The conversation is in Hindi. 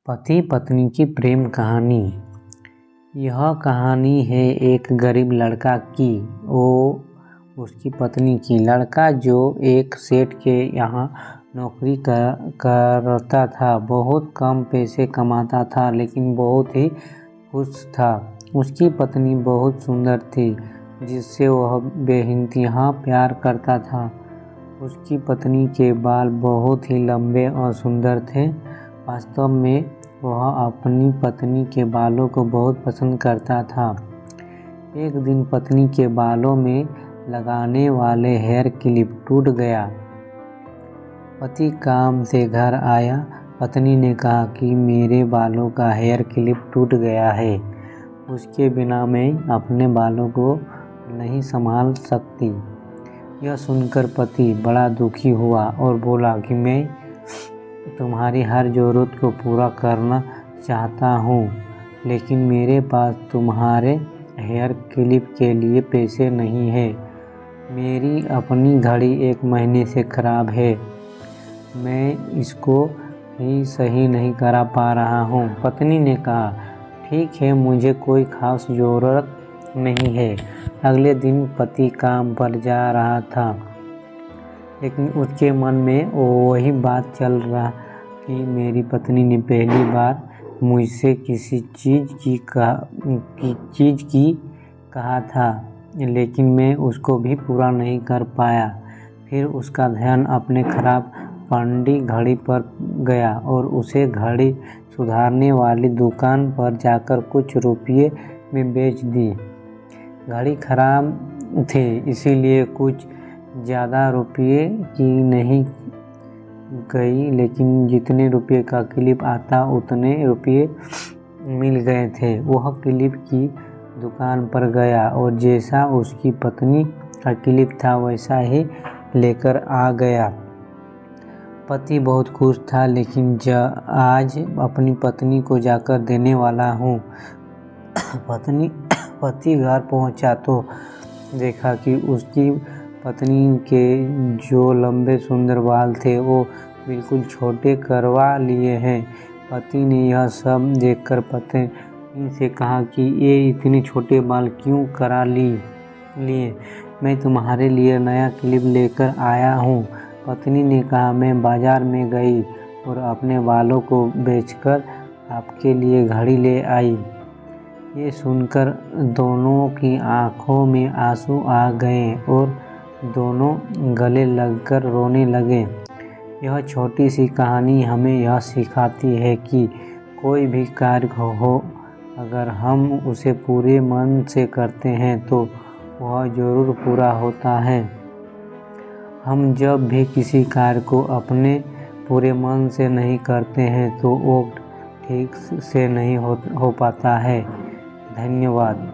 पति पत्नी की प्रेम कहानी। यह कहानी है एक गरीब लड़का की उसकी पत्नी की। लड़का जो एक सेठ के यहाँ नौकरी करता था, बहुत कम पैसे कमाता था लेकिन बहुत ही खुश था। उसकी पत्नी बहुत सुंदर थी जिससे वह बेइंतहा प्यार करता था। उसकी पत्नी के बाल बहुत ही लंबे और सुंदर थे। वास्तव में वह अपनी पत्नी के बालों को बहुत पसंद करता था। एक दिन पत्नी के बालों में लगाने वाले हेयर क्लिप टूट गया। पति काम से घर आया। पत्नी ने कहा कि मेरे बालों का हेयर क्लिप टूट गया है, उसके बिना मैं अपने बालों को नहीं संभाल सकती। यह सुनकर पति बड़ा दुखी हुआ और बोला कि मैं तुम्हारी हर ज़रूरत को पूरा करना चाहता हूँ, लेकिन मेरे पास तुम्हारे हेयर क्लिप के लिए पैसे नहीं है। मेरी अपनी घड़ी 1 महीने से ख़राब है, मैं इसको ही सही नहीं करा पा रहा हूँ। पत्नी ने कहा, ठीक है, मुझे कोई ख़ास ज़रूरत नहीं है। अगले दिन पति काम पर जा रहा था, लेकिन उसके मन में वही बात चल रहा कि मेरी पत्नी ने पहली बार मुझसे किसी चीज़ की कहा था, लेकिन मैं उसको भी पूरा नहीं कर पाया। फिर उसका ध्यान अपने खराब पड़ी घड़ी पर गया और उसे घड़ी सुधारने वाली दुकान पर जाकर कुछ रुपये में बेच दी। घड़ी खराब थी, इसीलिए कुछ ज़्यादा रुपये की नहीं गई, लेकिन जितने रुपये का क्लिप आता उतने रुपये मिल गए थे। वह क्लिप की दुकान पर गया और जैसा उसकी पत्नी का क्लिप था वैसा ही लेकर आ गया। पति बहुत खुश था, लेकिन आज अपनी पत्नी को जाकर देने वाला हूँ। पति घर पहुँचा तो देखा कि उसकी पत्नी के जो लंबे सुंदर बाल थे वो बिल्कुल छोटे करवा लिए हैं। पति ने यह सब देखकर पत्नी से कहा कि ये इतने छोटे बाल क्यों करा लिए? मैं तुम्हारे लिए नया क्लिप लेकर आया हूँ। पत्नी ने कहा, मैं बाजार में गई और अपने बालों को बेचकर आपके लिए घड़ी ले आई। ये सुनकर दोनों की आंखों में आंसू आ गए और दोनों गले लगकर रोने लगे। यह छोटी सी कहानी हमें यह सिखाती है कि कोई भी कार्य हो, अगर हम उसे पूरे मन से करते हैं तो वह ज़रूर पूरा होता है। हम जब भी किसी कार्य को अपने पूरे मन से नहीं करते हैं तो वो ठीक से नहीं हो पाता है। धन्यवाद।